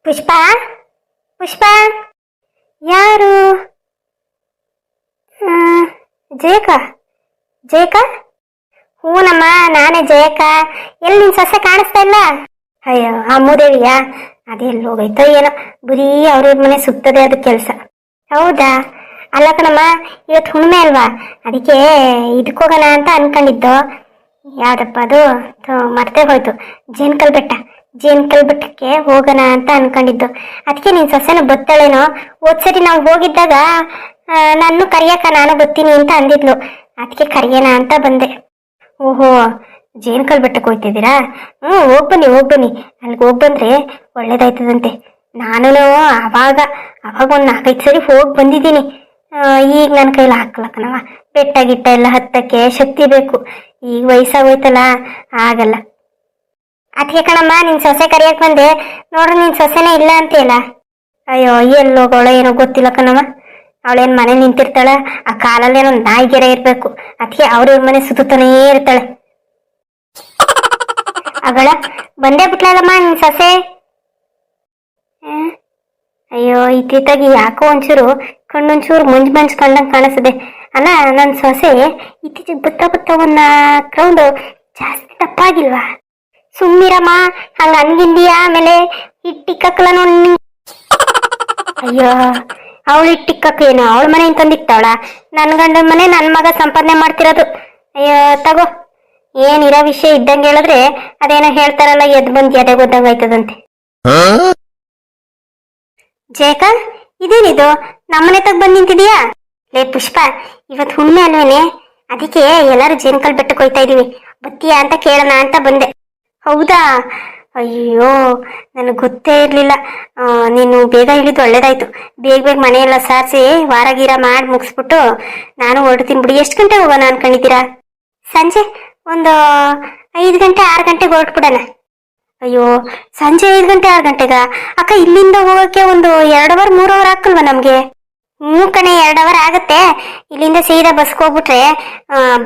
ಪುಷ್ಪ ಪುಷ್ಪ ಯಾರು? ಜಯಕ ಜಯಕ ಹೂನಮ್ಮ, ನಾನೇ ಜಯಕ. ಎಲ್ಲಿ ನಿನ್ ಸೊಸೆ ಕಾಣಿಸ್ತಾ ಇಲ್ಲ? ಅಯ್ಯೋ ಅಮ್ಮುದೇವಿಯಾ, ಅದೆಲ್ಲಿ ಹೋಗೈತೋ ಏನೋ, ಬರೀ ಅವ್ರ ಮನೆ ಸುತ್ತದೆ ಅದ ಕೆಲಸ. ಹೌದಾ? ಅಲ್ಲ ಕಣಮ್ಮ, ಇವತ್ತು ಹುಣ್ಣಿಮೆ ಅಲ್ವಾ, ಅದಕ್ಕೆ ಇದಕ್ಕೋಗೋಣ ಅಂತ ಅನ್ಕೊಂಡಿದ್ದು. ಯಾವ್ದಪ್ಪ ಅದು, ಮರ್ತೇ ಹೋಯ್ತು. ಜೇನ್ಕಲ್ ಬೆಟ್ಟಕ್ಕೆ ಹೋಗೋಣ ಅಂತ ಅನ್ಕೊಂಡಿದ್ದು. ಅದಕ್ಕೆ ನಿನ್ ಸೊಸೆನ ಬತ್ತಾಳೇನೋ. ಹೋದ್ಸರಿ ನಾವು ಹೋಗಿದ್ದಾಗ ನಾನು ಕರಿಯಕ್ಕ ನಾನು ಬರ್ತೀನಿ ಅಂತ ಅಂದಿದ್ಲು. ಅದಕ್ಕೆ ಕರಿಯೋಣ ಅಂತ ಬಂದೆ. ಓಹೋ, ಜೇನ್ಕಲ್ ಬೆಟ್ಟಕ್ಕೆ ಹೋಗ್ತಿದ್ದೀರಾ? ಹೋಗ್ಬನ್ನಿ ಅಲ್ಲಿಗೆ ಹೋಗ್ಬಂದ್ರೆ ಒಳ್ಳೇದಾಯ್ತದಂತೆ. ನಾನು ಅವಾಗ ಒಂದು 4-5 ಸರಿ ಹೋಗಿ ಬಂದಿದ್ದೀನಿ. ಈಗ ನನ್ನ ಕೈಲಿ ಹಾಕ್ಲಕ್ಕನವ, ಬೆಟ್ಟ ಗಿಟ್ಟ ಎಲ್ಲ ಹತ್ತಕ್ಕೆ ಶಕ್ತಿ ಬೇಕು. ಈಗ ವಯಸ್ಸಾಗೋಯ್ತಲ್ಲ, ಆಗಲ್ಲ. ಅದಕ್ಕೆ ಕಣಮ್ಮ ನಿನ್ ಸೊಸೆ ಕರಿಯಕ್ ಬಂದೆ. ನೋಡ್ರಿ ನಿನ್ ಸೊಸೆನೇ ಇಲ್ಲ ಅಂತೀಯಲ್ಲ. ಅಯ್ಯೋ ಎಲ್ಲೋಗೋಳ ಏನೋ ಗೊತ್ತಿಲ್ಲ ಕಣವ. ಅವಳೇನ್ ಮನೆ ನಿಂತಿರ್ತಾಳ, ಆ ಕಾಲಲ್ಲಿ ಏನೋ ನಾಯಿಗೆರೆ ಇರ್ಬೇಕು. ಅದಕ್ಕೆ ಅವ್ರ ಮನೆ ಸುತ್ತಾನೇ ಇರ್ತಾಳೆ. ಅಗಳ ಬಂದೇ ಬಿಟ್ಲಲ್ಲಮ್ಮ ನಿನ್ ಸೊಸೆ. ಅಯ್ಯೋ ಇತ್ತೀತಾಗಿ ಯಾಕೋ ಕಣ್ಣೊಂಚೂರು ಮಂಜ್ ಕಂಡಂಗೆ ಕಾಣಿಸ್ತದೆ. ಅಲ್ಲ ನನ್ನ ಸೊಸೆ ಇತ್ತೀಚೆಗೆ ಬತ್ತ ಒಂದು 4 ರೌಂಡ್ ಜಾಸ್ತಿ ತಪ್ಪಾಗಿಲ್ವಾ? ಸುಮ್ಮಿರಮ್ಮ, ಹಂಗ ಅನ್ಗಿಂದಿಯಾ? ಆಮೇಲೆ ಇಟ್ಟಿಕ್ಕಲ್ಲ ನೋಡಿ. ಅಯ್ಯೋ ಅವಳು ಇಟ್ಟಿಕ್ಕಕ್ಕೆ ಏನು, ಅವಳ ಮನೆ ತಂದಿಕ್ತಾವಳ? ನನ್ನ ಗಂಡನ ಮನೆ ನನ್ನ ಮಗ ಸಂಪಾದನೆ ಮಾಡ್ತಿರೋದು. ಅಯ್ಯೋ ತಗೋ, ಏನಿರೋ ವಿಷಯ ಇದ್ದಂಗೆ ಹೇಳಿದ್ರೆ ಅದೇನೋ ಹೇಳ್ತಾರಲ್ಲ, ಎದ್ ಬಂದು ಎದೆ ಗೊದ್ದಂಗೆ ಆಯ್ತದಂತೆ. ಜಯಕ, ಇದೇನಿದು ನಮ್ಮನೆ ತಗ ಬಂದ್ ನಿಂತಿದೀಯಾ? ಲೇ ಪುಷ್ಪ, ಇವತ್ತು ಹುಣ್ಣಿಮೆ ಅಲ್ವೇನೆ, ಅದಕ್ಕೆ ಎಲ್ಲಾರು ಜೇನ್ಕಲ್ ಬೆಟ್ಟಕ್ಕೆ ಹೋಯ್ತಾ ಇದೀವಿ, ಬತ್ತೀಯಾ ಅಂತ ಕೇಳೋಣ ಅಂತ ಬಂದೆ. ಹೌದಾ? ಅಯ್ಯೋ ನನಗೆ ಗೊತ್ತೇ ಇರಲಿಲ್ಲ. ನೀನು ಬೇಗ ಹೇಳಿದ್ದು ಒಳ್ಳೇದಾಯ್ತು. ಬೇಗ ಮನೆಯೆಲ್ಲ ಸಾರಿಸಿ ವಾರ ಗೀರ ಮಾಡಿ ಮುಗಿಸ್ಬಿಟ್ಟು ನಾನು ಹೊರಡ್ತೀನಿ ಬಿಡಿ. ಎಷ್ಟು ಗಂಟೆಗೆ ಹೋಗೋಣ ಅನ್ಕೊಂಡಿದ್ದೀರಾ? ಸಂಜೆ ಒಂದು 5 ಗಂಟೆ 6 ಗಂಟೆಗೆ ಹೊರಟ್ಬಿಡೋಣ. ಅಯ್ಯೋ ಸಂಜೆ 5 ಗಂಟೆ 6 ಗಂಟೆಗ? ಅಕ್ಕ, ಇಲ್ಲಿಂದ ಹೋಗೋಕ್ಕೆ ಒಂದು 2 ಅವರ್ 3 ಅವರ್ ಹಾಕಲ್ವಾ ನಮ್ಗೆ? ಕಣೆ, 2 ಅವರ್ ಆಗತ್ತೆ. ಇಲ್ಲಿಂದ ಸೀದಾ ಬಸ್ಗೆ ಹೋಗ್ಬಿಟ್ರೆ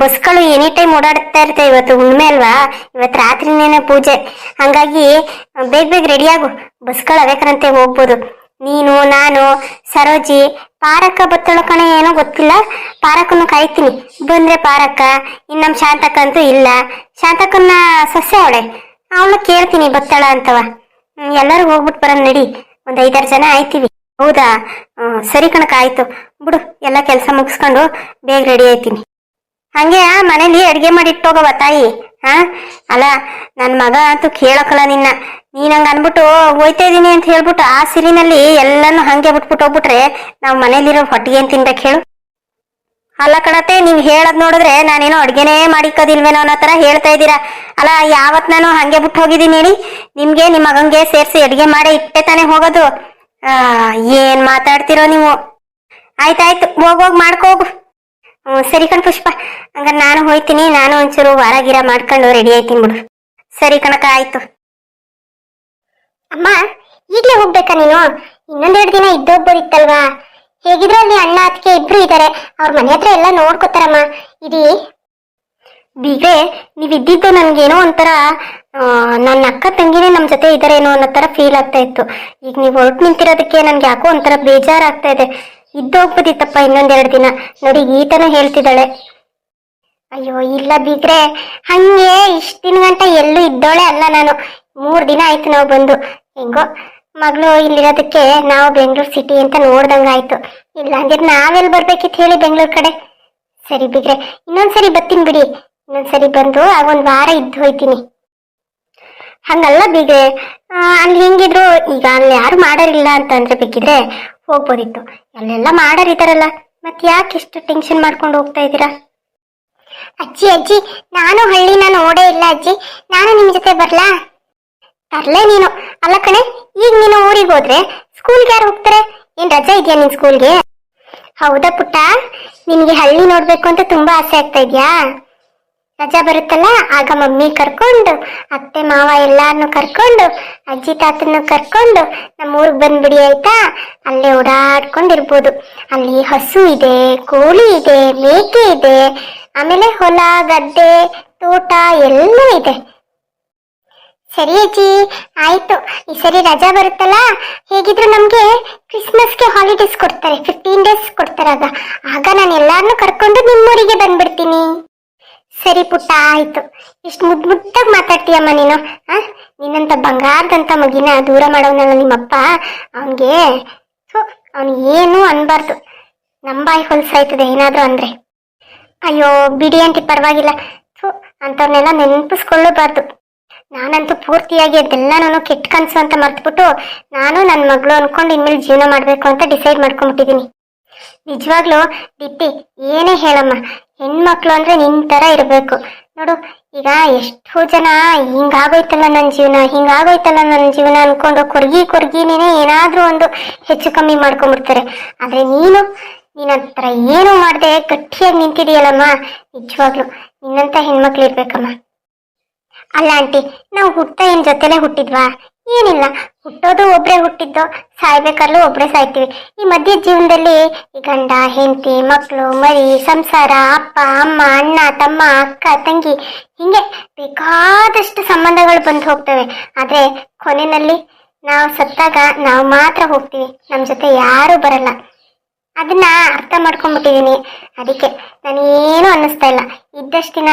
ಬಸ್ಗಳು ಎನಿ ಟೈಮ್ ಓಡಾಡ್ತಾ ಇರ್ತವೆ. ಇವತ್ತು ಹುಣ್ಣಿಮೆ ಅಲ್ವಾ, ಇವತ್ತು ರಾತ್ರಿನೇನೆ ಪೂಜೆ. ಹಂಗಾಗಿ ಬೇಗ ರೆಡಿಯಾಗು, ಬಸ್ಗಳು ಅವೇಕರಂತೆ ಹೋಗ್ಬೋದು. ನೀನು, ನಾನು, ಸರೋಜಿ, ಪಾರಕ್ಕ ಬತ್ತಳ ಕಣೆ, ಏನೋ ಗೊತ್ತಿಲ್ಲ. ಪಾರಕ್ಕನ್ನು ಕಾಯ್ತೀನಿ. ಬಂದ್ರೆ ಪಾರಕ್ಕ, ಇನ್ನು ನಮ್ಮ ಶಾಂತಕ್ಕ ಅಂತೂ ಇಲ್ಲ. ಶಾಂತಕ್ಕನ್ನ ಸೊಸೆ ಅವಳನ್ನ ಕೇಳ್ತೀನಿ ಬತ್ತಳ ಅಂತವ. ಎಲ್ಲರೂ ಹೋಗ್ಬಿಟ್ಟು ಬರೋಣ ನಡಿ, ಒಂದು 5-6 ಜನ ಆಯ್ತೀವಿ. ಹೌದಾ? ಸರಿ ಕಣಕ, ಆಯ್ತು ಬಿಡು. ಎಲ್ಲ ಕೆಲಸ ಮುಗಿಸ್ಕೊಂಡು ಬೇಗ ರೆಡಿ ಆಯ್ತೀನಿ. ಹಂಗೆ ಮನೇಲಿ ಅಡ್ಗೆ ಮಾಡಿ ಇಟ್ಟೋಗವ ತಾಯಿ. ಅಲ್ಲ ನನ್ನ ಮಗ ಅಂತೂ ಕೇಳಕ್ಕಲ್ಲ ನಿನ್ನ. ನೀನಂಗ ಅನ್ಬಿಟ್ಟು ಹೋಯ್ತಾ ಇದೀನಿ ಅಂತ ಹೇಳ್ಬಿಟ್ಟು ಆ ಸಿರಿನಲ್ಲಿ ಎಲ್ಲಾನು ಹಂಗೆ ಬಿಟ್ಬಿಟ್ಟು ಹೋಗ್ಬಿಟ್ರೆ ನಾವು ಮನೇಲಿರೋ ಹೊಟ್ಟಿಗೆ ಏನ್ ತಿನ್ಬೇಕು ಹೇಳು? ಅಲ್ಲ ಕಣತೆ, ನೀವ್ ಹೇಳದ್ ನೋಡಿದ್ರೆ ನಾನೇನೋ ಅಡ್ಗೆನೇ ಮಾಡಿಕೋದಿಲ್ವೇನೋ ಅನ್ನೋ ತರ ಹೇಳ್ತಾ ಇದ್ದೀರಾ. ಅಲ್ಲ ಯಾವತ್ ನಾನು ಹಂಗೆ ಬಿಟ್ಟು ಹೋಗಿದ್ದೀನಿ ಹೇಳಿ? ನಿಮ್ಗೆ ನಿಮ್ಮ ಮಗಂಗೆ ಸೇರ್ಸಿ ಅಡ್ಗೆ ಮಾಡಿ ಇಟ್ಟೆ ತಾನೇ ಹೋಗೋದು. ಏನ್ ಮಾತಾಡ್ತಿರೋ ನೀವು? ಆಯ್ತಾಯ್ತು, ಹೋಗೋಗ್ ಮಾಡ್ಕೋಗು. ಸರಿ ಕಣ್ ಪುಷ್ಪ, ಹಂಗ ನಾನು ಹೋಯ್ತೀನಿ. ನಾನು ಒಂಚೂರು ವಾರ ಗಿರ ಮಾಡ್ಕೊಂಡು ರೆಡಿ ಆಯ್ತೀನಿ ಬಿಡು. ಸರಿ ಕಣಕ, ಆಯ್ತು. ಅಮ್ಮ, ಈಗ್ಲೇ ಹೋಗ್ಬೇಕಾ ನೀನು? ಇನ್ನೊಂದೆರಡು ದಿನ ಇದ್ದೋಗ್ಬೋದಿತ್ತಲ್ವಾ? ಹೇಗಿದ್ರು ಅಲ್ಲಿ ಅಣ್ಣ ಅತ್ತಿಗೆ ಇಬ್ರು ಇದ್ದಾರೆ, ಅವ್ರ ಮನೆ ಹತ್ರ ಎಲ್ಲ ನೋಡ್ಕೋತಾರಮ್ಮ. ಇಡೀ ಬೀಗ್ರೆ, ನೀವಿದ್ದಿದ್ದು ನನ್ಗೇನೋ ಒಂಥರ ನನ್ನ ಅಕ್ಕ ತಂಗಿನೇ ನಮ್ಮ ಜೊತೆ ಇದ್ದಾರೇನೋ ಅನ್ನೋ ತರ ಫೀಲ್ ಆಗ್ತಾ ಇತ್ತು. ಈಗ ನೀವು ಹೊರಟು ನಿಂತಿರೋದಕ್ಕೆ ನನ್ಗೆ ಯಾಕೋ ಒಂಥರ ಬೇಜಾರಾಗ್ತಾ ಇದೆ. ಇದ್ದೋಗ್ಬೋದಿತ್ತಪ್ಪ ಇನ್ನೊಂದೆರಡು ದಿನ. ನೋಡಿ ಈತನೂ ಹೇಳ್ತಿದ್ದಾಳೆ. ಅಯ್ಯೋ ಇಲ್ಲ ಬೀಗ್ರೆ, ಹಂಗೆ ಇಷ್ಟ ದಿನ ಗಂಟ ಎಲ್ಲೂ ಇದ್ದೋಳೆ ಅಲ್ಲ ನಾನು. 3 ದಿನ ಆಯ್ತು ನಾವು ಬಂದು. ಹೆಂಗೋ ಮಗಳು ಇಲ್ಲಿರೋದಕ್ಕೆ ನಾವು ಬೆಂಗಳೂರು ಸಿಟಿ ಅಂತ ನೋಡ್ದಂಗಾಯ್ತು. ಇಲ್ಲ ಹಂಗಿದ್ರೆ ನಾವೆಲ್ಲಿ ಬರ್ಬೇಕಿತ್ತು ಹೇಳಿ ಬೆಂಗಳೂರು ಕಡೆ. ಸರಿ ಬೀಗ್ರೆ, ಇನ್ನೊಂದ್ಸರಿ ಬರ್ತೀನಿ ಬಿಡಿ. ಇನ್ನೊಂದ್ಸರಿ ಬಂದು ಆಗೊಂದು ವಾರ ಇದ್ದು ಹೋಯ್ತೀನಿ. ಹಂಗಲ್ಲ ಬೀಗ್ರೆ, ಅಲ್ಲಿ ಹೆಂಗಿದ್ರು ಈಗ ಅಲ್ಲಿ ಯಾರು ಮಾಡೋರಿಲ್ಲ ಅಂತ ಅಂದ್ರೆ ಬೇಕಿದ್ರೆ ಹೋಗ್ಬೋದಿತ್ತು. ಅಲ್ಲೆಲ್ಲ ಮಾಡೋರಿದ್ದಾರಲ್ಲ, ಮತ್ತೆ ಯಾಕೆ ಇಷ್ಟು ಟೆನ್ಷನ್ ಮಾಡ್ಕೊಂಡು ಹೋಗ್ತಾ ಇದ್ದೀರಾ? ಅಜ್ಜಿ, ನಾನು ಹಳ್ಳಿನ ನೋಡೇ ಇಲ್ಲ ಅಜ್ಜಿ. ನಾನು ನಿಮ್ ಜೊತೆ ಬರ್ಲಾ? ತರ್ಲೇ ನೀನು? ಅಲ್ಲ ಕಣೆ, ಈಗ ನೀನು ಊರಿಗೆ ಹೋದ್ರೆ ಸ್ಕೂಲ್ಗೆ ಯಾರು ಹೋಗ್ತಾರೆ? ಏನ್ ರಜಾ ಇದೆಯಾ ನಿನ್ ಸ್ಕೂಲ್ಗೆ? ಹೌದಾ ಪುಟ್ಟ, ನಿನ್ಗೆ ಹಳ್ಳಿ ನೋಡ್ಬೇಕು ಅಂತ ತುಂಬಾ ಆಸೆ ಆಗ್ತಾ ಇದ್ಯಾ? ರಜಾ ಬರುತ್ತಲ್ಲ, ಆಗ ಮಮ್ಮಿ ಕರ್ಕೊಂಡು, ಅತ್ತೆ ಮಾವ ಎಲ್ಲಾರನ್ನು ಕರ್ಕೊಂಡು, ಅಜ್ಜಿ ತಾತನ್ನು ಕರ್ಕೊಂಡು ನಮ್ಮ ಊರಿಗೆ ಬಂದ್ಬಿಡಿ ಆಯ್ತಾ? ಅಲ್ಲೇ ಓಡಾಡ್ಕೊಂಡಿರ್ಬೋದು. ಅಲ್ಲಿ ಹಸು ಇದೆ, ಕೋಳಿ ಇದೆ, ಮೇಕೆ ಇದೆ, ಆಮೇಲೆ ಹೊಲ ಗದ್ದೆ ತೋಟ ಎಲ್ಲ ಇದೆ. ಸರಿ ಅಜ್ಜಿ, ಆಯ್ತು. ಈ ಸರಿ ರಜಾ ಬರುತ್ತಲ್ಲ, ಹೇಗಿದ್ರು ನಮ್ಗೆ ಕ್ರಿಸ್ಮಸ್ಗೆ ಹಾಲಿಡೇಸ್ ಕೊಡ್ತಾರೆ, 15 ಡೇಸ್ ಕೊಡ್ತಾರೆ. ಆಗ ನಾನು ಎಲ್ಲಾರನ್ನೂ ಕರ್ಕೊಂಡು ನಿಮ್ಮೂರಿಗೆ ಬಂದ್ಬಿಡ್ತೀನಿ. ಸರಿ ಪುಟ್ಟ, ಆಯ್ತು. ಇಷ್ಟು ಮುದ್ದಾಗಿ ಮಾತಾಡ್ತೀಯಮ್ಮ ನೀನು. ನಿನ್ನಂತ ಬಂಗಾರದಂತ ಮಗಿನ ದೂರ ಮಾಡೋನಲ್ಲ ನಿಮ್ಮಪ್ಪ. ಅವನ್ಗೆ ಏನು ಅನ್ಬಾರ್ದು, ನಂಬಾಯಿ ಹೊಲ್ಸಾಯ್ತದೆ ಏನಾದ್ರು ಅಂದ್ರೆ. ಅಯ್ಯೋ ಬಿಡಿ ಆಂಟಿ, ಪರವಾಗಿಲ್ಲ. ಅಂತವ್ರನ್ನೆಲ್ಲ ನೆನಪಿಸ್ಕೊಳ್ಳಬಾರ್ದು. ನಾನಂತೂ ಪೂರ್ತಿಯಾಗಿ ಅದೆಲ್ಲ ಕೆಟ್ಟ ಕನ್ಸು ಅಂತ ಮರ್ತ್ಬಿಟ್ಟು ನಾನು ನನ್ನ ಮಗಳು ಅನ್ಕೊಂಡು ಇನ್ಮೇಲೆ ಜೀವನ ಮಾಡ್ಬೇಕು ಅಂತ ಡಿಸೈಡ್ ಮಾಡ್ಕೊಂಡ್ಬಿಟ್ಟಿದೀನಿ. ನಿಜವಾಗ್ಲೂ ದೀಪ್ತಿ, ಏನೇ ಹೇಳಮ್ಮ, ಹೆಣ್ಮಕ್ಳು ಅಂದ್ರೆ ನಿನ್ ತರ ಇರ್ಬೇಕು ನೋಡು. ಈಗ ಎಷ್ಟೋ ಜನ ಹಿಂಗಾಗೋಯ್ತಲ್ಲ ನನ್ನ ಜೀವನ ಅನ್ಕೊಂಡು ಕೊರ್ಗಿನೇ ಏನಾದ್ರೂ ಒಂದು ಹೆಚ್ಚು ಕಮ್ಮಿ ಮಾಡ್ಕೊಂಡ್ಬಿಡ್ತಾರೆ. ಆದ್ರೆ ನೀನ್ ಹತ್ರ ಏನು ಮಾಡ್ದೆ ಗಟ್ಟಿಯಾಗಿ ನಿಂತಿದೀಯಲ್ಲಮ್ಮ, ನಿಜವಾಗ್ಲು ನಿನ್ನಂತ ಹೆಣ್ಮಕ್ಳು ಇರ್ಬೇಕಮ್ಮ. ಅಲ್ಲ ಆಂಟಿ, ನಾವು ಏನ್ ಜೊತೆಲೆ ಹುಟ್ಟಿದ್ವಾ? ಏನಿಲ್ಲ, ಹುಟ್ಟೋದು ಒಬ್ರೇ ಹುಟ್ಟಿದ್ದು, ಸಾಯ್ಬೇಕಾದ್ರೂ ಒಬ್ರೇ ಸಾಯ್ತೀವಿ. ಈ ಮಧ್ಯ ಜೀವನದಲ್ಲಿ ಈ ಗಂಡ ಹೆಂಡತಿ, ಮಕ್ಕಳು, ಮರಿ, ಸಂಸಾರ, ಅಪ್ಪ ಅಮ್ಮ, ಅಣ್ಣ ತಮ್ಮ, ಅಕ್ಕ ತಂಗಿ, ಹಿಂಗೆ ಬೇಕಾದಷ್ಟು ಸಂಬಂಧಗಳು ಬಂದು ಹೋಗ್ತವೆ. ಆದ್ರೆ ಕೊನೆಯಲ್ಲಿ ನಾವು ಸತ್ತಾಗ ನಾವು ಮಾತ್ರ ಹೋಗ್ತೀವಿ, ನಮ್ ಜೊತೆ ಯಾರು ಬರಲ್ಲ. ಅದನ್ನ ಅರ್ಥ ಮಾಡ್ಕೊಂಡ್ಬಿಟ್ಟಿದೀನಿ. ಅದಕ್ಕೆ ನಾನೇನು ಅನ್ನಿಸ್ತಾ ಇಲ್ಲ. ಇದ್ದಷ್ಟು ದಿನ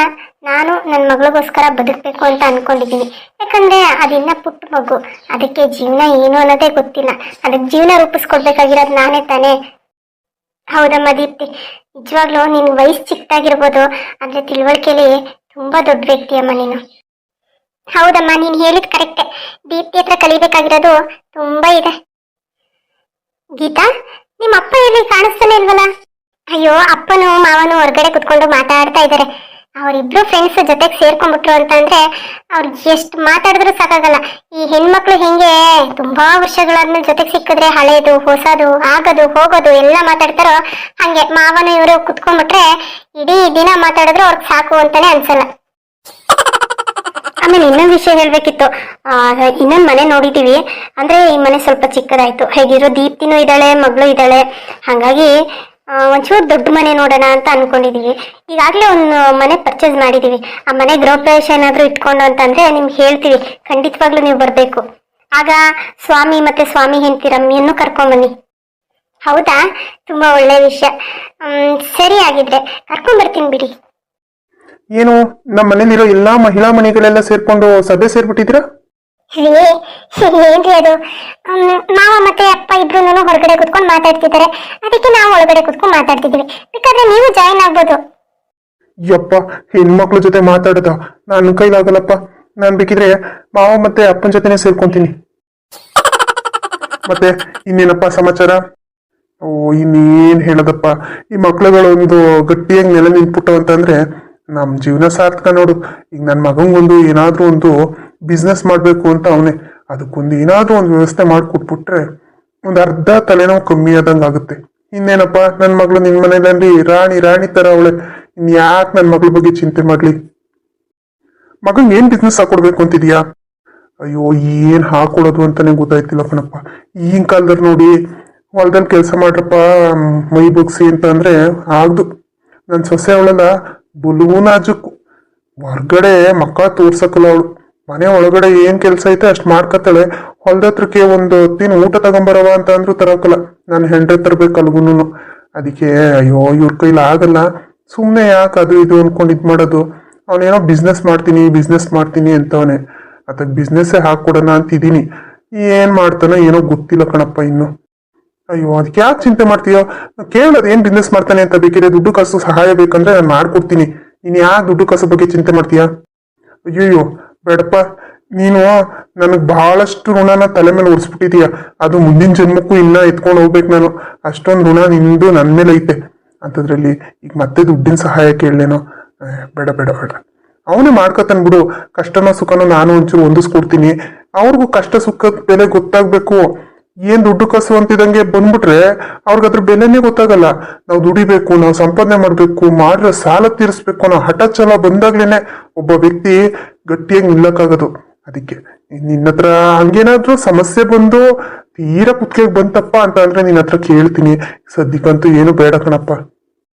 ನಾನು ನನ್ನ ಮಗಳಿಗೋಸ್ಕರ ಬದುಕಬೇಕು ಅಂತ ಅನ್ಕೊಂಡಿದ್ದೀನಿ. ಯಾಕಂದ್ರೆ ಅದಿನ್ನ ಪುಟ್ಟ ಮಗು, ಅದಕ್ಕೆ ಜೀವನ ಏನು ಅನ್ನೋದೇ ಗೊತ್ತಿಲ್ಲ. ಅದಕ್ಕೆ ಜೀವನ ರೂಪಿಸ್ಕೊಡ್ಬೇಕಾಗಿರೋದು ನಾನೇ ತಾನೇ. ಹೌದಮ್ಮ ದೀಪ್ತಿ, ನಿಜವಾಗ್ಲೂ ನಿನ್ ವಯಸ್ಸು ಚಿಕ್ಕದಾಗಿರ್ಬೋದು, ಆದ್ರೆ ತಿಳುವಳಿಕೆಯಲ್ಲಿ ತುಂಬಾ ದೊಡ್ಡ ವ್ಯಕ್ತಿಯಮ್ಮ ನೀನು. ಹೌದಮ್ಮ, ನೀನ್ ಹೇಳಿದ್ ಕರೆಕ್ಟೆ. ದೀಪ್ತಿ ಹತ್ರ ಕಲಿಬೇಕಾಗಿರೋದು ತುಂಬಾ ಇದೆ. ಗೀತಾ, ನಿಮ್ಮ ಅಪ್ಪ ಎಲ್ಲಿ ಕಾಣಿಸ್ತಾನೆ ಇಲ್ವಲ್ಲ? ಅಯ್ಯೋ, ಅಪ್ಪನು ಮಾವನು ಹೊರಗಡೆ ಕುತ್ಕೊಂಡು ಮಾತಾಡ್ತಾ ಇದ್ದಾರೆ. ಅವರಿಬ್ರು ಫ್ರೆಂಡ್ಸ್ ಜೊತೆಗೆ ಸೇರ್ಕೊಂಡ್ಬಿಟ್ರು ಅಂತ ಅಂದ್ರೆ ಅವ್ರಿಗೆ ಎಷ್ಟು ಮಾತಾಡಿದ್ರು ಸಾಕಾಗಲ್ಲ. ಈ ಹೆಣ್ಮಕ್ಳು ಹೆಂಗೆ ತುಂಬಾ ವರ್ಷಗಳಾದ್ಮೇಲೆ ಜೊತೆಗೆ ಸಿಕ್ಕಿದ್ರೆ ಹಳೇದು ಹೊಸದು ಆಗದು ಹೋಗೋದು ಎಲ್ಲ ಮಾತಾಡ್ತಾರೋ, ಹಂಗೆ ಮಾವನು ಇವರು ಕುತ್ಕೊಂಡ್ಬಿಟ್ರೆ ಇಡೀ ದಿನ ಮಾತಾಡಿದ್ರು ಅವ್ರಿಗೆ ಸಾಕು ಅಂತಾನೆ ಅನ್ಸಲ್ಲ. ಆಮೇಲೆ ಇನ್ನೊಂದು ವಿಷಯ ಹೇಳ್ಬೇಕಿತ್ತು. ಇನ್ನೊಂದು ಮನೆ ನೋಡಿದೀವಿ. ಅಂದ್ರೆ ಈ ಮನೆ ಸ್ವಲ್ಪ ಚಿಕ್ಕದಾಯ್ತು. ಹೇಗಿರೋ ದೀಪ್ತಿನೂ ಇದ್ದಾಳೆ, ಮಗಳು ಇದ್ದಾಳೆ. ಹಾಗಾಗಿ ಒಂಚೂರು ದೊಡ್ಡ ಮನೆ ನೋಡೋಣ ಅಂತ ಅನ್ಕೊಂಡಿದೀವಿ. ಈಗಾಗಲೇ ಒಂದು ಮನೆ ಪರ್ಚೇಸ್ ಮಾಡಿದೀವಿ. ಆ ಮನೆ ಗೃಹ ಪ್ರವೇಶ ಏನಾದ್ರು ಇಟ್ಕೊಂಡು ಅಂತಂದ್ರೆ ನಿಮ್ಗೆ ಹೇಳ್ತೀವಿ, ಖಂಡಿತವಾಗ್ಲೂ ನೀವು ಬರ್ಬೇಕು. ಆಗ ಸ್ವಾಮಿ ಮತ್ತೆ ಸ್ವಾಮಿ ಹೆಂಡತಿ ರಮ್ಯನ್ನು ಕರ್ಕೊಂಬನ್ನಿ. ಹೌದಾ, ತುಂಬಾ ಒಳ್ಳೆ ವಿಷಯ. ಸರಿ, ಆಗಿದ್ರೆ ಕರ್ಕೊಂಡ್ಬರ್ತೀನಿ ಬಿಡಿ. ಏನು, ನಮ್ಮ ಮನೇಲಿರೋ ಎಲ್ಲಾ ಮಹಿಳಾ ಮನೆಗಳೆಲ್ಲ ಸೇರ್ಕೊಂಡು ಸಭೆ ಸೇರ್ಬಿಟ್ಟಿದ್ದೀರಾ? ಏನ್ರಿ ಅದು, ಮಾವ ಮತ್ತೆ ಅಪ್ಪ ಇಬ್ರು ಹೊರಗಡೆ ಕುತ್ಕೊಂಡು ಮಾತಾಡ್ತಿದ್ದಾರೆ. ಅದಕ್ಕೆ ನಾವು ಒಳಗಡೆ ಕುತ್ಕೊಂಡು ಮಾತಾಡ್ತಿದೀವಿ. ಬೇಕಾದ್ರೆ ನೀವು ಜಾಯಿನ್ ಆಗ್ಬೋದು. ಯಪ್ಪ, ಹೆಣ್ಮಕ್ಳ ಜೊತೆ ಮಾತಾಡದ ನನ್ನ ಕೈಲಾಗಲ್ಲಪ್ಪ. ನಾನ್ ಬೇಕಿದ್ರೆ ಮಾವ ಮತ್ತೆ ಅಪ್ಪನ ಜೊತೆನೆ ಸೇರ್ಕೊಂತೀನಿ. ಮತ್ತೆ ಇನ್ನೇನಪ್ಪ ಸಮಾಚಾರ? ಇನ್ನೇನ್ ಹೇಳದಪ್ಪ, ಈ ಮಕ್ಳುಗಳೊಂದು ಗಟ್ಟಿಯಾಗಿ ನೆಲೆ ನಿಂತ್ಬಿಟ್ಟು ಅಂತಂದ್ರೆ ನಮ್ ಜೀವನ ಸಾರ್ಥಕ ನೋಡು. ಈಗ ನನ್ನ ಮಗಂಗೊಂದು ಏನಾದ್ರೂ ಒಂದು ಬಿಸ್ನೆಸ್ ಮಾಡ್ಬೇಕು ಅಂತ ಅವನೇ, ಅದಕ್ಕೊಂದು ಏನಾದ್ರೂ ಒಂದು ವ್ಯವಸ್ಥೆ ಮಾಡ್ಕೊಟ್ಬಿಟ್ರೆ ಒಂದು ಅರ್ಧ ತಲೆನೋವು ಕಮ್ಮಿ ಆದಂಗ ಆಗುತ್ತೆ. ಇನ್ನೇನಪ್ಪ, ನನ್ನ ಮಗಳು ನಿನ್ ಮನೇಲಿ ರಾಣಿ ತರ ಅವಳೆ. ಇನ್ಯಾಕೆ ನನ್ನ ಮಗಳ ಬಗ್ಗೆ ಚಿಂತೆ ಮಾಡ್ಲಿ? ಮಗಂಗೆ ಏನ್ ಬಿಸ್ನೆಸ್ ಹಾಕೊಡ್ಬೇಕು ಅಂತಿದ್ಯಾ? ಅಯ್ಯೋ, ಏನ್ ಹಾಕೊಡೋದು ಅಂತಾನೆ ಗೊತ್ತಾಯ್ತಿಲ್ಲ ಕಣಪ್ಪ. ಈಗಿನ ಕಾಲದಲ್ಲಿ ನೋಡಿ, ಹೊಲದಲ್ಲಿ ಕೆಲಸ ಮಾಡ್ರಪ್ಪ ಮೈ ಬಗ್ಸಿ ಅಂತ ಅಂದ್ರೆ ಆಗ್ದು. ನನ್ನ ಸೊಸೆ ಅವಳೆಲ್ಲ ಬುಲೂ ನಾಜುಕು. ಹೊರ್ಗಡೆ ಮಕ್ಕ ತೋರ್ಸಕ್ಕಲ್ಲ ಅವಳು. ಮನೆ ಒಳಗಡೆ ಏನ್ ಕೆಲ್ಸ ಐತೆ ಅಷ್ಟ್ ಮಾಡ್ಕತ್ತಾಳೆ. ಹೊಲ್ದತ್ರಕ್ಕೆ ಒಂದು ಹೊತ್ತಿನ ಊಟ ತಗೊಂಬರವ ಅಂತ ಅಂದ್ರೂ ತರಕಲ್ಲ. ನಾನು ಹೆಂಡ್ರೆ ತರ್ಬೇಕು ಅಲ್ಗುನು. ಅದಕ್ಕೆ ಅಯ್ಯೋ, ಇವ್ರ ಕೈಲಿ ಆಗಲ್ಲ. ಸುಮ್ನೆ ಯಾಕೆ ಅದು ಇದು ಅನ್ಕೊಂಡು ಇದ್ ಮಾಡೋದು. ಅವನೇನೋ ಬಿಸ್ನೆಸ್ ಮಾಡ್ತೀನಿ ಅಂತವನೇ. ಅದಕ್ಕೆ ಬಿಸ್ನೆಸ್ಸೇ ಹಾಕೊಡೋಣ ಅಂತಿದ್ದೀನಿ. ಏನ್ ಮಾಡ್ತಾನೋ ಏನೋ ಗೊತ್ತಿಲ್ಲ ಕಣಪ್ಪ ಇನ್ನು. ಅಯ್ಯೋ, ಅದಕ್ಕೆ ಯಾಕೆ ಚಿಂತೆ ಮಾಡ್ತೀಯೋ? ಕೇಳೋದು ಏನ್ ಬಿಸ್ನೆಸ್ ಮಾಡ್ತಾನೆ ಅಂತ. ಬೇಕಿದ್ರೆ ದುಡ್ಡು ಕಾಸು ಸಹಾಯ ಬೇಕಂದ್ರೆ ನಾನು ಮಾಡ್ಕೊಡ್ತೀನಿ. ನೀನ್ ಯಾಕೆ ದುಡ್ಡು ಕಾಸು ಬಗ್ಗೆ ಚಿಂತೆ ಮಾಡ್ತೀಯಾ? ಅಯ್ಯೋ ಬೇಡಪ್ಪ, ನೀನು ನನಗ್ ಬಹಳಷ್ಟು ಋಣನ ತಲೆ ಮೇಲೆ ಉಡ್ಸ್ಬಿಟ್ಟಿದೀಯ. ಅದು ಮುಂದಿನ ಜನ್ಮಕ್ಕೂ ಇನ್ನ ಎತ್ಕೊಂಡು ಹೋಗ್ಬೇಕು ನಾನು. ಅಷ್ಟೊಂದು ಋಣ ನಿಂದು ನನ್ ಮೇಲೆ ಐತೆ ಅಂತದ್ರಲ್ಲಿ ಈಗ ಮತ್ತೆ ದುಡ್ಡಿನ ಸಹಾಯ ಕೇಳಲೇನೋ? ಬೇಡ ಬೇಡ ಬೇಡ, ಅವನೇ ಮಾಡ್ಕೊತಾನೆ ಬಿಡು. ಕಷ್ಟನೋ ಸುಖನೋ ನಾನು ಒಂಚೂರು ಹೊಂದಿಸ್ಕೊಡ್ತೀನಿ. ಅವ್ರಿಗೂ ಕಷ್ಟ ಸುಖದ ಬೆಲೆ ಗೊತ್ತಾಗ್ಬೇಕು. ಏನ್ ದುಡ್ಡು ಕಾಸು ಅಂತಿದಂಗೆ ಬಂದ್ಬಿಟ್ರೆ ಅವ್ರಿಗದ್ರ ಬೆಲೆನೇ ಗೊತ್ತಾಗಲ್ಲ. ನಾವು ದುಡಿಬೇಕು, ನಾವು ಸಂಪಾದನೆ ಮಾಡ್ಬೇಕು, ಮಾಡಿರೋ ಸಾಲ ತೀರಿಸ್ಬೇಕು ಅನ್ನೋ ಹಠ ಛಲ ಬಂದಾಗ್ಲೇನೆ ಒಬ್ಬ ವ್ಯಕ್ತಿ ಗಟ್ಟಿಯಾಗಿ ನಿಲ್ಲಕ್ಕಾಗೋದು. ಅದಕ್ಕೆ ನಿನ್ನ ಹತ್ರ ಹಂಗೇನಾದ್ರೂ ಸಮಸ್ಯೆ ಬಂದು ತೀರಾ ಕುತ್ತಿಗೆಗೆ ಬಂತಪ್ಪ ಅಂತ ಅಂದ್ರೆ ನಿನ್ನ ಹತ್ರ ಕೇಳ್ತೀನಿ. ಸದ್ಯಕ್ಕಂತೂ ಏನು ಬೇಡ ಕಣಪ್ಪ.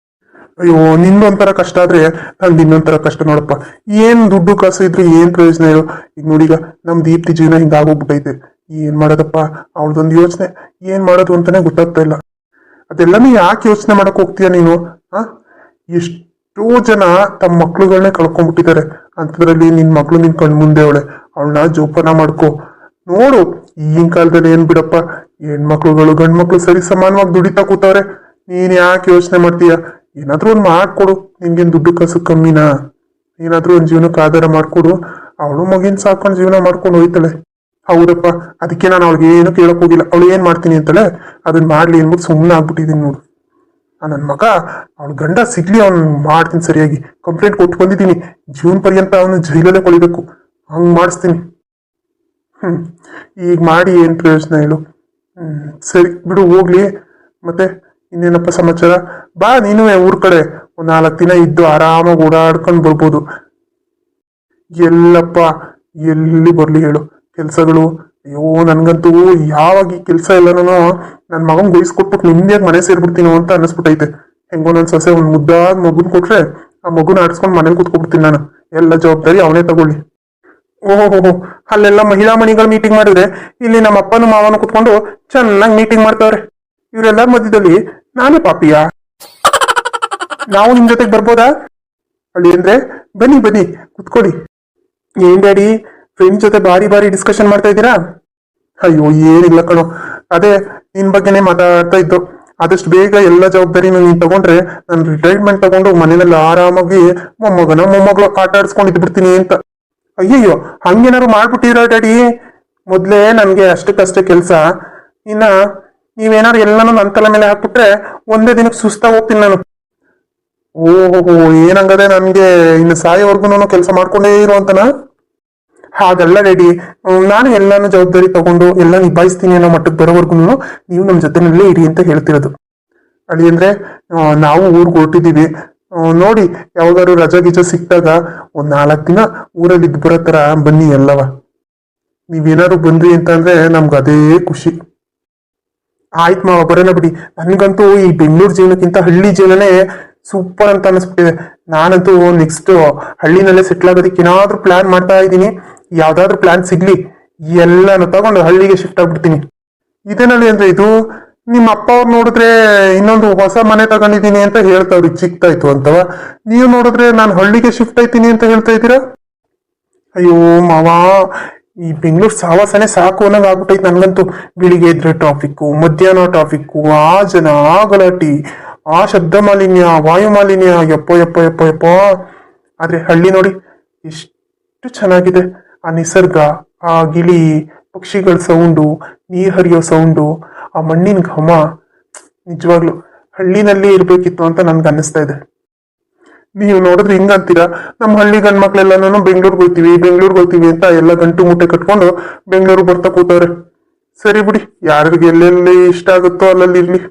ಅಯ್ಯೋ ನಿಂದೊಂಥರ ಕಷ್ಟ ಆದ್ರೆ ನಂದು ಇನ್ನೊಂಥರ ಕಷ್ಟ ನೋಡಪ್ಪ. ಏನ್ ದುಡ್ಡು ಕಾಸು ಇದ್ರೆ ಏನ್ ಪ್ರಯೋಜನ ಹೇಳು. ಈಗ ನೋಡೀಗ ನಮ್ ದೀಪ್ತಿ ಜೀವನ ಹಿಂಗಾಗೋಗ್ಬಿಟ್ಟೈತೆ. ಏನ್ ಮಾಡೋದಪ್ಪ, ಅವಳದೊಂದು ಯೋಚನೆ, ಏನ್ ಮಾಡೋದು ಅಂತಾನೆ ಗೊತ್ತಾಗ್ತಾ ಇಲ್ಲ. ಅದೆಲ್ಲಾನು ಯಾಕೆ ಯೋಚನೆ ಮಾಡಕ್ ಹೋಗ್ತೀಯ ನೀನು? ಆ ಎಷ್ಟೋ ಜನ ತಮ್ಮ ಮಕ್ಳುಗಳನ್ನೇ ಕಳ್ಕೊಂಡ್ಬಿಟ್ಟಿದ್ದಾರೆ. ಅಂಥದ್ರಲ್ಲಿ ನಿನ್ ಮಕ್ಳು ನಿನ್ ಕಣ್ ಮುಂದೆ ಅವಳನ್ನ ಜೋಪಾನ ಮಾಡ್ಕೋ. ನೋಡು ಈಗಿನ ಕಾಲದಲ್ಲಿ ಏನ್ ಬಿಡಪ್ಪ, ಹೆಣ್ಮಕ್ಳುಗಳು ಗಂಡ್ ಮಕ್ಳು ಸರಿ ಸಮಾನವಾಗಿ ದುಡಿತಾ ಕೂತವ್ರೆ. ನೀನ್ ಯಾಕೆ ಯೋಚನೆ ಮಾಡ್ತೀಯ? ಏನಾದ್ರೂ ಒಂದ್ ಮಾಡ್ಕೊಡು. ನಿನ್ಗೇನ್ ದುಡ್ಡು ಕಾಸು ಕಮ್ಮಿನಾ? ಏನಾದ್ರೂ ಒಂದ್ ಜೀವನಕ್ಕೆ ಆಧಾರ ಮಾಡ್ಕೊಡು. ಅವಳು ಮಗಿನ್ ಸಾಕೊಂಡು ಜೀವನ ಮಾಡ್ಕೊಂಡು ಹೋಯ್ತಾಳೆ. ಹೌದಪ್ಪ, ಅದಕ್ಕೆ ನಾನು ಅವಳಿಗೆ ಏನು ಕೇಳಕ್ ಹೋಗಿಲ್ಲ. ಅವಳು ಏನ್ ಮಾಡ್ತೀನಿ ಅಂತಾಳೆ ಅದನ್ನ ಮಾಡ್ಲಿ ಅನ್ಬಿಟ್ಟು ಸುಮ್ಮನೆ ಆಗ್ಬಿಟ್ಟಿದೀನಿ ನೋಡು. ನನ್ನ ಮಗ ಅವಳ ಗಂಡ ಸಿಗ್ಲಿ, ಅವ್ನು ಮಾಡ್ತೀನಿ ಸರಿಯಾಗಿ. ಕಂಪ್ಲೇಂಟ್ ಕೊಟ್ಟು ಬಂದಿದ್ದೀನಿ. ಜೀವನ ಪರ್ಯಂತ ಅವನು ಜೈಲಲ್ಲೇ ಕೊಳಿಬೇಕು. ಹಂಗ್ ಮಾಡಿಸ್ತೀನಿ. ಈಗ ಮಾಡಿ ಏನ್ ಪ್ರಯೋಜನ ಹೇಳು? ಸರಿ ಬಿಡು, ಹೋಗ್ಲಿ. ಮತ್ತೆ ಇನ್ನೇನಪ್ಪ ಸಮಾಚಾರ? ಬಾ ನೀನು ಊರ್ ಕಡೆ ಒಂದ್ 4 ದಿನ ಇದ್ದು ಆರಾಮಾಗಿ ಓಡಾಡ್ಕೊಂಡು ಬರ್ಬೋದು. ಎಲ್ಲಪ್ಪ ಎಲ್ಲಿ ಬರ್ಲಿ ಹೇಳು ಕೆಲ್ಸಗಳು? ಅಯ್ಯೋ ನನ್ಗಂತೂ ಯಾವಾಗ ಈ ಕೆಲ್ಸ ಎಲ್ಲನೂ ನನ್ ಮಗನ್ ಕೊಟ್ಬಿಟ್ಟು ನಿಮ್ದಿಯಾಗಿ ಮನೆ ಸೇರ್ಬಿಡ್ತೀನೋ ಅಂತ ಅನ್ನಿಸ್ಬಿಟ್ಟೈತೆ. ಹೆಂಗೋ ನನ್ ಸೊಸೆ ಒಂದ್ ಮುದ್ದಾದ ಮಗುನ್ ಕೊಟ್ರೆ ಆ ಮಗುನ ಆಡ್ಸ್ಕೊಂಡ್ ಮನೇಲಿ ಕೂತ್ಕೊಬಿಡ್ತೀನಿ ನಾನು. ಎಲ್ಲ ಜವಾಬ್ದಾರಿ ಅವನೇ ತಗೊಳ್ಳಿ. ಓಹೋ, ಅಲ್ಲೆಲ್ಲ ಮಹಿಳಾ ಮಣಿಗಳು ಮೀಟಿಂಗ್ ಮಾಡಿದ್ರೆ ಇಲ್ಲಿ ನಮ್ಮ ಅಪ್ಪನ ಮಾವನ ಕುತ್ಕೊಂಡು ಚೆನ್ನಾಗಿ ಮೀಟಿಂಗ್ ಮಾಡ್ತಾವ್ರೆ. ಇವರೆಲ್ಲರ ಮಧ್ಯದಲ್ಲಿ ನಾನೇ ಪಾಪಿಯಾ? ನಾವು ನಿಮ್ ಜೊತೆಗೆ ಬರ್ಬೋದಾ? ಅಲ್ಲಿ ಅಂದ್ರೆ ಬನ್ನಿ ಬನ್ನಿ ಕುತ್ಕೊಳ್ಳಿ. ಏನ್ ಡ್ಯಾಡಿ, ಫ್ರೆಂಡ್ಸ್ ಜೊತೆ ಬಾರಿ ಡಿಸ್ಕಷನ್ ಮಾಡ್ತಾ ಇದ್ದೀರಾ? ಅಯ್ಯೋ ಏನಿಲ್ಲ ಕಣೋ, ಅದೇ ನಿನ್ ಬಗ್ಗೆನೇ ಮಾತಾಡ್ತಾ ಇದ್ದು. ಆದಷ್ಟು ಬೇಗ ಎಲ್ಲ ಜವಾಬ್ದಾರಿನ ನೀನ್ ತಗೊಂಡ್ರೆ ನಾನು ರಿಟೈರ್ಮೆಂಟ್ ತಗೊಂಡು ಮನೆಯಲ್ಲಿ ಆರಾಮಾಗಿ ಮೊಮ್ಮಗಳು ಆಟ ಆಡ್ಸ್ಕೊಂಡು ಇದ್ಬಿಡ್ತೀನಿ ಅಂತ. ಅಯ್ಯಯ್ಯೋ, ಹಂಗೇನಾರು ಮಾಡ್ಬಿಟ್ಟಿರ ಡ್ಯಾಡಿ? ಮೊದ್ಲೇ ನನ್ಗೆ ಅಷ್ಟಕ್ಕಷ್ಟೇ ಕೆಲ್ಸ. ಇನ್ನ ನೀವೇನಾರು ಎಲ್ಲಾನು ನನ್ನ ತಲೆ ಮೇಲೆ ಹಾಕ್ಬಿಟ್ರೆ ಒಂದೇ ದಿನಕ್ಕೆ ಸುಸ್ತಾಗಿ ಹೋಗ್ತೀನಿ ನಾನು. ಓಹೋ, ಏನಂಗದೆ ನನ್ಗೆ ಇನ್ನು ಸಾಯೋವರ್ಗು ಕೆಲಸ ಮಾಡ್ಕೊಂಡೇ ಇರೋ ಅಂತನಾ? ಹಾಗಲ್ಲ ಡ್ಯಾಡಿ, ನಾನು ಎಲ್ಲಾನು ಜವಾಬ್ದಾರಿ ತಗೊಂಡು ಎಲ್ಲ ನಿಭಾಯಿಸ್ತೀನಿ ಅನ್ನೋ ಮಟ್ಟಕ್ಕೆ ಬರೋವರ್ಗು ನೀವು ನಮ್ಮ ಜೊತೆನಲ್ಲೇ ಇರಿ ಅಂತ ಹೇಳ್ತಿರೋದು. ಅಳಿ ಅಂದ್ರೆ ನಾವು ಊರ್ಗ್ ಹೊರಟಿದೀವಿ. ನೋಡಿ ಯಾವಾಗಾದ್ರು ರಜಾ ಗೀಜ ಸಿಕ್ತಾಗ ಒಂದ್ 4 ದಿನ ಊರಲ್ಲಿ ಇದ್ ಬರೋ ತರ ಬನ್ನಿ ಎಲ್ಲವ. ನೀವೇನಾದ್ರು ಬಂದ್ರಿ ಅಂತ ಅಂದ್ರೆ ನಮ್ಗೆ ಅದೇ ಖುಷಿ. ಆಯ್ತು ಮಾವ, ಬರೋಣ ಬಿಡಿ. ನನ್ಗಂತೂ ಈ ಬೆಂಗಳೂರು ಜೀವನಕ್ಕಿಂತ ಹಳ್ಳಿ ಜೀವನನೇ ಸೂಪರ್ ಅಂತ ಅನಿಸ್ಬಿಟ್ಟಿದೆ. ನಾನಂತೂ ನೆಕ್ಸ್ಟ್ ಹಳ್ಳಿನಲ್ಲೇ ಸೆಟ್ಲ್ ಆಗೋದಕ್ಕೆ ಏನಾದ್ರೂ ಪ್ಲಾನ್ ಮಾಡ್ತಾ ಇದ್ದೀನಿ. ಯಾವ್ದಾದ್ರು ಪ್ಲಾನ್ ಸಿಗ್ಲಿ ಎಲ್ಲಾನು ತಗೊಂಡು ಹಳ್ಳಿಗೆ ಶಿಫ್ಟ್ ಆಗ್ಬಿಡ್ತೀನಿ. ಇದೇನಲ್ಲಿ ಅಂದ್ರೆ ಇದು ನಿಮ್ಮ ಅಪ್ಪ ಅವ್ರು ನೋಡಿದ್ರೆ ಇನ್ನೊಂದು ಹೊಸ ಮನೆ ತಗೊಂಡಿದ್ದೀನಿ ಅಂತ ಹೇಳ್ತಾವ್ರಿ, ಚಿಕ್ತಾಯ್ತು ಅಂತವ. ನೀವು ನೋಡಿದ್ರೆ ನಾನು ಹಳ್ಳಿಗೆ ಶಿಫ್ಟ್ ಆಯ್ತೀನಿ ಅಂತ ಹೇಳ್ತಾ ಇದ್ದೀರಾ? ಅಯ್ಯೋ ಮಾವ, ಈ ಬೆಂಗಳೂರು ಸಾವಾಸನೆ ಸಾಕು ಅನ್ನೋದು ಆಗ್ಬಿಟ್ಟೈತೆ ನನ್ಗಂತೂ. ಬೆಳಿಗ್ಗೆ ಇದ್ರೆ ಟ್ರಾಫಿಕ್ಕು, ಮಧ್ಯಾಹ್ನ ಟ್ರಾಫಿಕ್ಕು, ಆ ಜನ, ಆ ಗಲಾಟಿ, ಆ ಶಬ್ದ ಮಾಲಿನ್ಯ, ವಾಯು ಮಾಲಿನ್ಯ, ಯಪ್ಪ. ಆದ್ರೆ ಹಳ್ಳಿ ನೋಡಿ ಎಷ್ಟು ಚೆನ್ನಾಗಿದೆ. ಆ ನಿಸರ್ಗ, ಆ ಗಿಳಿ ಪಕ್ಷಿಗಳ ಸೌಂಡು, ನೀರ್ ಹರಿಯೋ ಸೌಂಡು, ಆ ಮಣ್ಣಿನ ಘಮ, ನಿಜವಾಗ್ಲು ಹಳ್ಳಿನಲ್ಲಿ ಇರ್ಬೇಕಿತ್ತು ಅಂತ ನನ್ಗೆ ಅನ್ನಿಸ್ತಾ ಇದೆ. ನೀವು ನೋಡಿದ್ರೆ ಹಿಂಗಂತೀರಾ, ನಮ್ಮ ಹಳ್ಳಿ ಗಂಡ್ ಮಕ್ಳೆಲ್ಲಾನು ಬೆಂಗ್ಳೂರ್ಗೆ ಹೋಗ್ತೀವಿ ಅಂತ ಎಲ್ಲ ಗಂಟು ಮುಟ್ಟೆ ಕಟ್ಕೊಂಡು ಬೆಂಗಳೂರು ಬರ್ತಾ ಕೂತವ್ರೆ. ಸರಿ ಬಿಡಿ, ಯಾರಿಗೆ ಎಲ್ಲೆಲ್ಲಿ ಇಷ್ಟ ಆಗುತ್ತೋ ಅಲ್ಲಲ್ಲಿ ಇರ್ಲಿ.